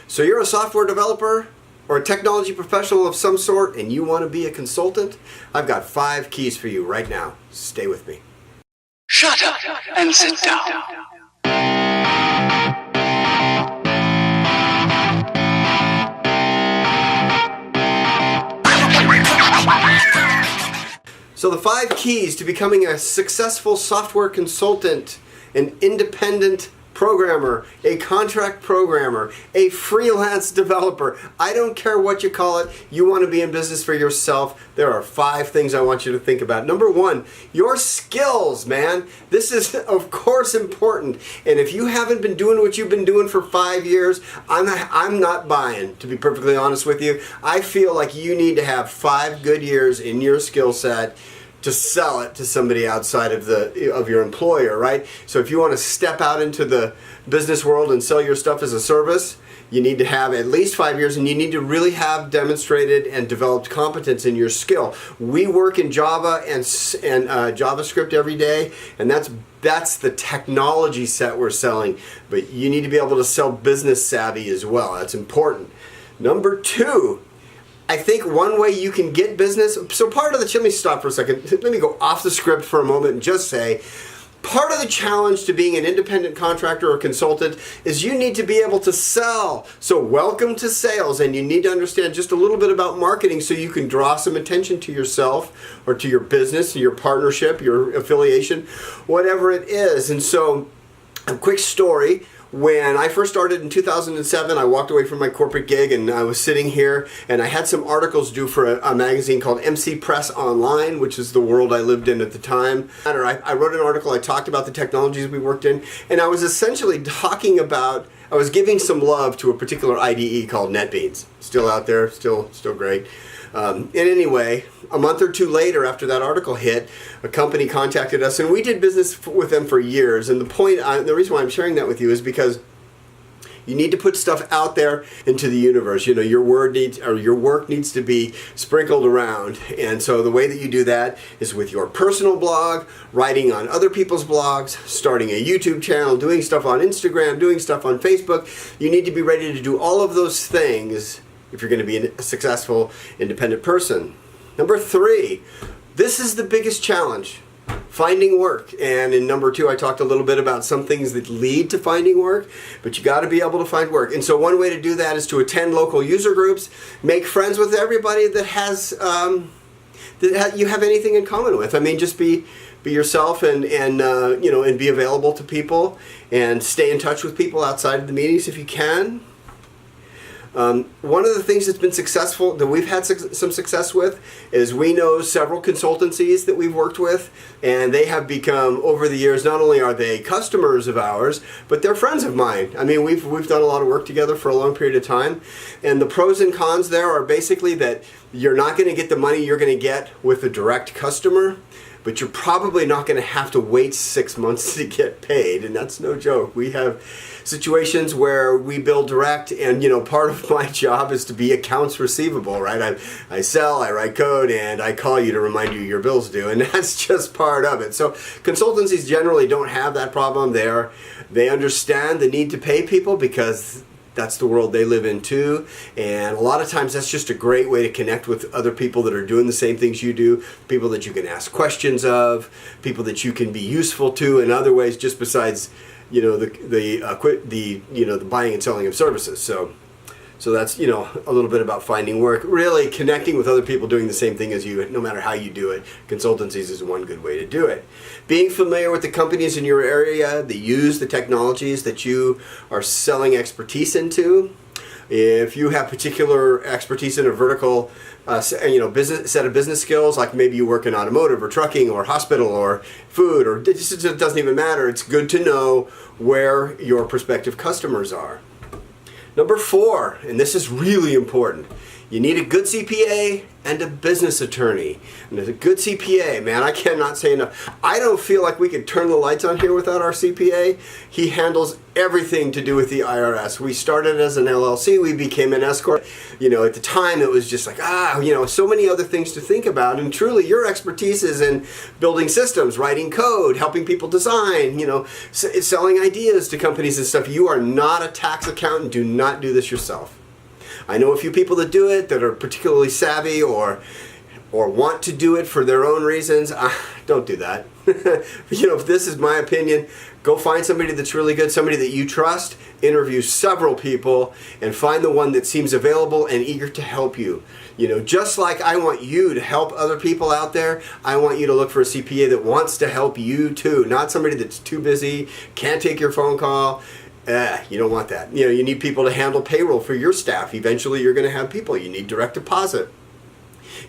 So you're a software developer or a technology professional of some sort and you want to be a consultant? I've got 5 keys for you right now. Stay with me. Shut up and sit down. So the 5 keys to becoming a successful software consultant, an independent programmer, a contract programmer, a freelance developer. I don't care what you call it. You want to be in business for yourself. There are 5 things I want you to think about. Number 1, your skills, man. This is, of course, important. And if you haven't been doing what you've been doing for 5 years, I'm not buying, to be perfectly honest with you. I feel like you need to have 5 good years in your skill set to sell it to somebody outside of your employer, right? So if you want to step out into the business world and sell your stuff as a service, you need to have at least 5 years, and you need to really have demonstrated and developed competence in your skill. We work in Java and JavaScript every day, and that's the technology set we're selling. But you need to be able to sell business savvy as well. That's important. Number 2, I think one way you can get business, so part of the, let me stop for a second, let me go off the script for a moment and just say, part of the challenge to being an independent contractor or consultant is you need to be able to sell. So welcome to sales, and you need to understand just a little bit about marketing so you can draw some attention to yourself or to your business, your partnership, your affiliation, whatever it is. And so a quick story. When I first started in 2007, I walked away from my corporate gig and I was sitting here and I had some articles due for a magazine called MC Press Online, which is the world I lived in at the time. I wrote an article, I talked about the technologies we worked in, and I was essentially talking about, I was giving some love to a particular IDE called NetBeans. Still out there, still great. And anyway, a month or 2 later after that article hit, a company contacted us and we did business with them for years. And the reason why I'm sharing that with you is because you need to put stuff out there into the universe. You know, your work needs to be sprinkled around. And so the way that you do that is with your personal blog, writing on other people's blogs, starting a YouTube channel, doing stuff on Instagram, doing stuff on Facebook. You need to be ready to do all of those things if you're going to be a successful independent person. Number 3, this is the biggest challenge, finding work. And in number 2, I talked a little bit about some things that lead to finding work, but you got to be able to find work. And so one way to do that is to attend local user groups, make friends with everybody that has you have anything in common with. I mean, just be yourself and be available to people and stay in touch with people outside of the meetings if you can. One of the things that's been successful, that we've had some success with, is we know several consultancies that we've worked with, and they have become, over the years, not only are they customers of ours, but they're friends of mine. I mean, we've done a lot of work together for a long period of time, and the pros and cons there are basically that you're not going to get the money you're going to get with a direct customer, but you're probably not going to have to wait 6 months to get paid, and that's no joke. We have situations where we bill direct, and part of my job is to be accounts receivable, right? I sell, I write code, and I call you to remind you your bill's due, and that's just part of it. So consultancies generally don't have that problem. They understand the need to pay people because that's the world they live in too, and a lot of times that's just a great way to connect with other people that are doing the same things you do, people that you can ask questions of, people that you can be useful to in other ways just besides the buying and selling of services. So that's a little bit about finding work, really connecting with other people doing the same thing as you, no matter how you do it. Consultancies is one good way to do it. Being familiar with the companies in your area that use the technologies that you are selling expertise into. If you have particular expertise in a vertical set of business skills, like maybe you work in automotive or trucking or hospital or food, or it doesn't even matter. It's good to know where your prospective customers are. Number 4, and this is really important, You need a good CPA and a business attorney. And a good CPA, man, I cannot say enough. I don't feel like we could turn the lights on here without our CPA. He handles everything to do with the IRS. We started as an LLC, we became an S corp. At the time it was just like, so many other things to think about. And truly your expertise is in building systems, writing code, helping people design, selling ideas to companies and stuff. You are not a tax accountant. Do not do this yourself. I know a few people that do it that are particularly savvy or want to do it for their own reasons. Don't do that. If this is my opinion, go find somebody that's really good, somebody that you trust, interview several people, and find the one that seems available and eager to help you. Just like I want you to help other people out there, I want you to look for a CPA that wants to help you too, not somebody that's too busy, can't take your phone call. You don't want that. You need people to handle payroll for your staff. Eventually you're going to have people. You need direct deposit.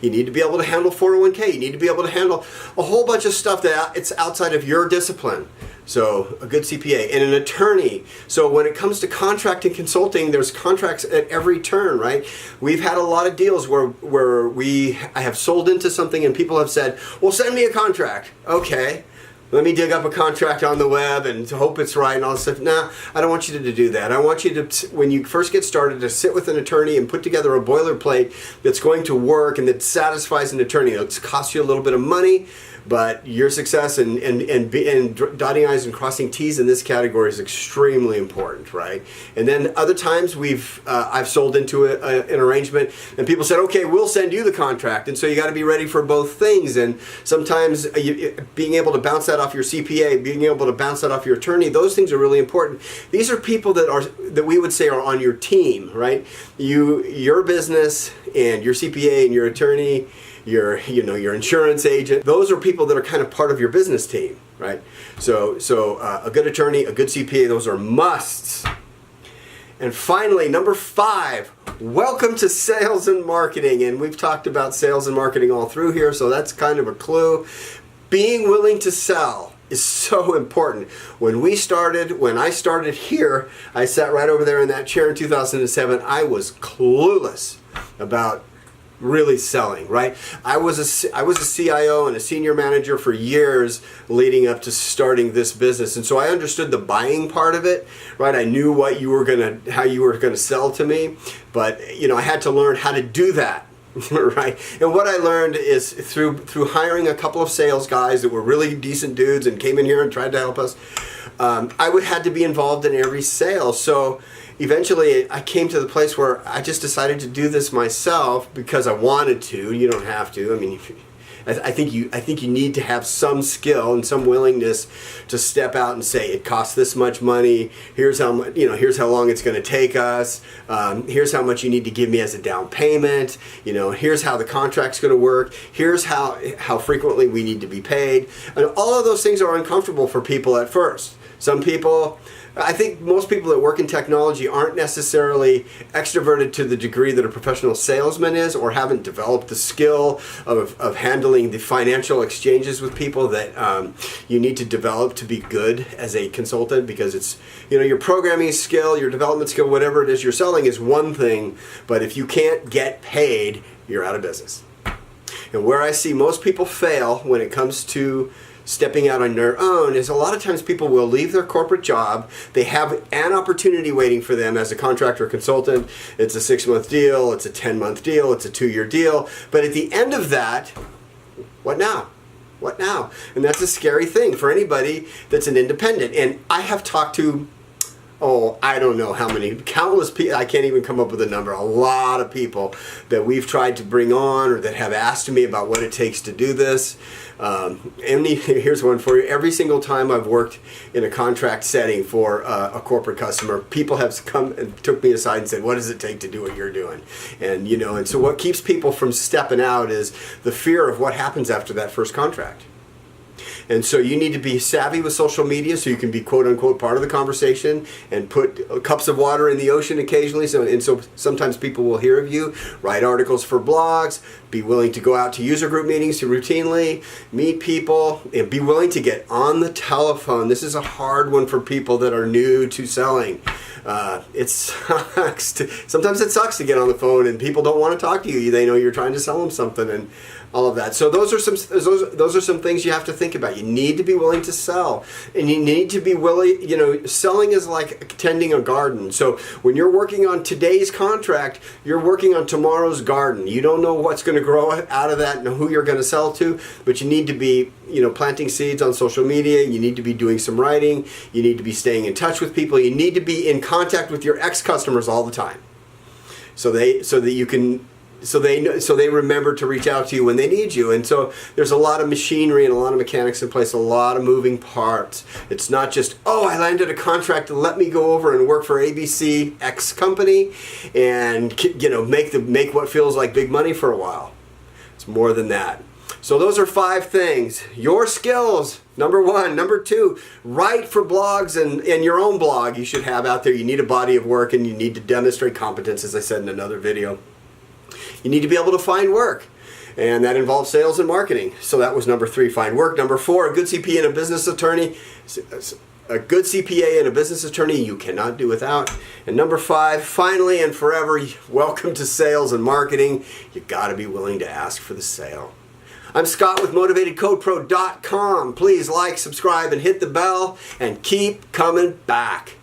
You need to be able to handle 401k. You need to be able to handle a whole bunch of stuff that it's outside of your discipline. So a good CPA and an attorney. So when it comes to contract and consulting, there's contracts at every turn, right? We've had a lot of deals where I have sold into something and people have said, well, send me a contract. Okay. Let me dig up a contract on the web and hope it's right and all this stuff. Nah, I don't want you to do that. I want you to, when you first get started, to sit with an attorney and put together a boilerplate that's going to work and that satisfies an attorney. It'll cost you a little bit of money, but your success and dotting I's and crossing T's in this category is extremely important, right? And then other times I've sold into an arrangement and people said, okay, we'll send you the contract. And so you got to be ready for both things. And sometimes being able to bounce that off your CPA, being able to bounce that off your attorney, those things are really important. These are people that we would say are on your team, right? Your business and your CPA and your attorney, your insurance agent, those are people that are kind of part of your business team, right? So a good attorney, a good CPA, those are musts. And finally, number 5, welcome to sales and marketing. And we've talked about sales and marketing all through here, so that's kind of a clue. Being willing to sell is so important. When I started here, I sat right over there in that chair in 2007. I was clueless about really selling, right? I was a CIO and a senior manager for years leading up to starting this business, and so I understood the buying part of it, right? I knew how you were gonna sell to me, but I had to learn how to do that. Right, and what I learned is through hiring a couple of sales guys that were really decent dudes and came in here and tried to help us. I had to be involved in every sale. So eventually I came to the place where I just decided to do this myself because I wanted to. You don't have to. I mean, I think you need to have some skill and some willingness to step out and say, it costs this much money. Here's how much, here's how long it's going to take us. Here's how much you need to give me as a down payment. Here's how the contract's going to work. Here's how frequently we need to be paid. And all of those things are uncomfortable for people at first. Some people, I think most people that work in technology aren't necessarily extroverted to the degree that a professional salesman is, or haven't developed the skill of handling the financial exchanges with people that you need to develop to be good as a consultant, because it's, your programming skill, your development skill, whatever it is you're selling is one thing, but if you can't get paid, you're out of business. And where I see most people fail when it comes to stepping out on their own is a lot of times people will leave their corporate job. They have an opportunity waiting for them as a contractor or consultant. It's a 6-month deal, it's a 10-month deal, it's a 2-year deal. But at the end of that, what now? What now? And that's a scary thing for anybody that's an independent. And I have talked to, I don't know how many, countless people, I can't even come up with a number, a lot of people that we've tried to bring on or that have asked me about what it takes to do this. Here's one for you. Every single time I've worked in a contract setting for a corporate customer, people have come and took me aside and said, what does it take to do what you're doing? And, and so what keeps people from stepping out is the fear of what happens after that first contract. And so you need to be savvy with social media so you can be quote unquote part of the conversation and put cups of water in the ocean occasionally. So sometimes people will hear of you. Write articles for blogs. Be willing to go out to user group meetings to routinely meet people, and be willing to get on the telephone. This is a hard one for people that are new to selling. It sucks. Sometimes it sucks to get on the phone and people don't want to talk to you. They know you're trying to sell them something and all of that. So those are some things you have to think about. You need to be willing to sell, and you need to be willing. Selling is like tending a garden. So when you're working on today's contract, you're working on tomorrow's garden. You don't know what's going to grow out of that and who you're going to sell to, but you need to be planting seeds on social media. You need to be doing some writing. You need to be staying in touch with people. You need to be in contact with your ex-customers all the time, so they remember to reach out to you when they need you. And so there's a lot of machinery and a lot of mechanics in place, a lot of moving parts. It's not just, I landed a contract, let me go over and work for ABC X company and make what feels like big money for a while. It's more than that. So those are 5 things. Your skills, number 1. Number 2, write for blogs and your own blog you should have out there. You need a body of work and you need to demonstrate competence, as I said in another video. You need to be able to find work, and that involves sales and marketing. So that was number 3, find work. Number 4, a good CPA and a business attorney. A good CPA and a business attorney you cannot do without. And number 5, finally and forever, welcome to sales and marketing. You got to be willing to ask for the sale. I'm Scott with MotivatedCodePro.com. Please like, subscribe, and hit the bell, and keep coming back.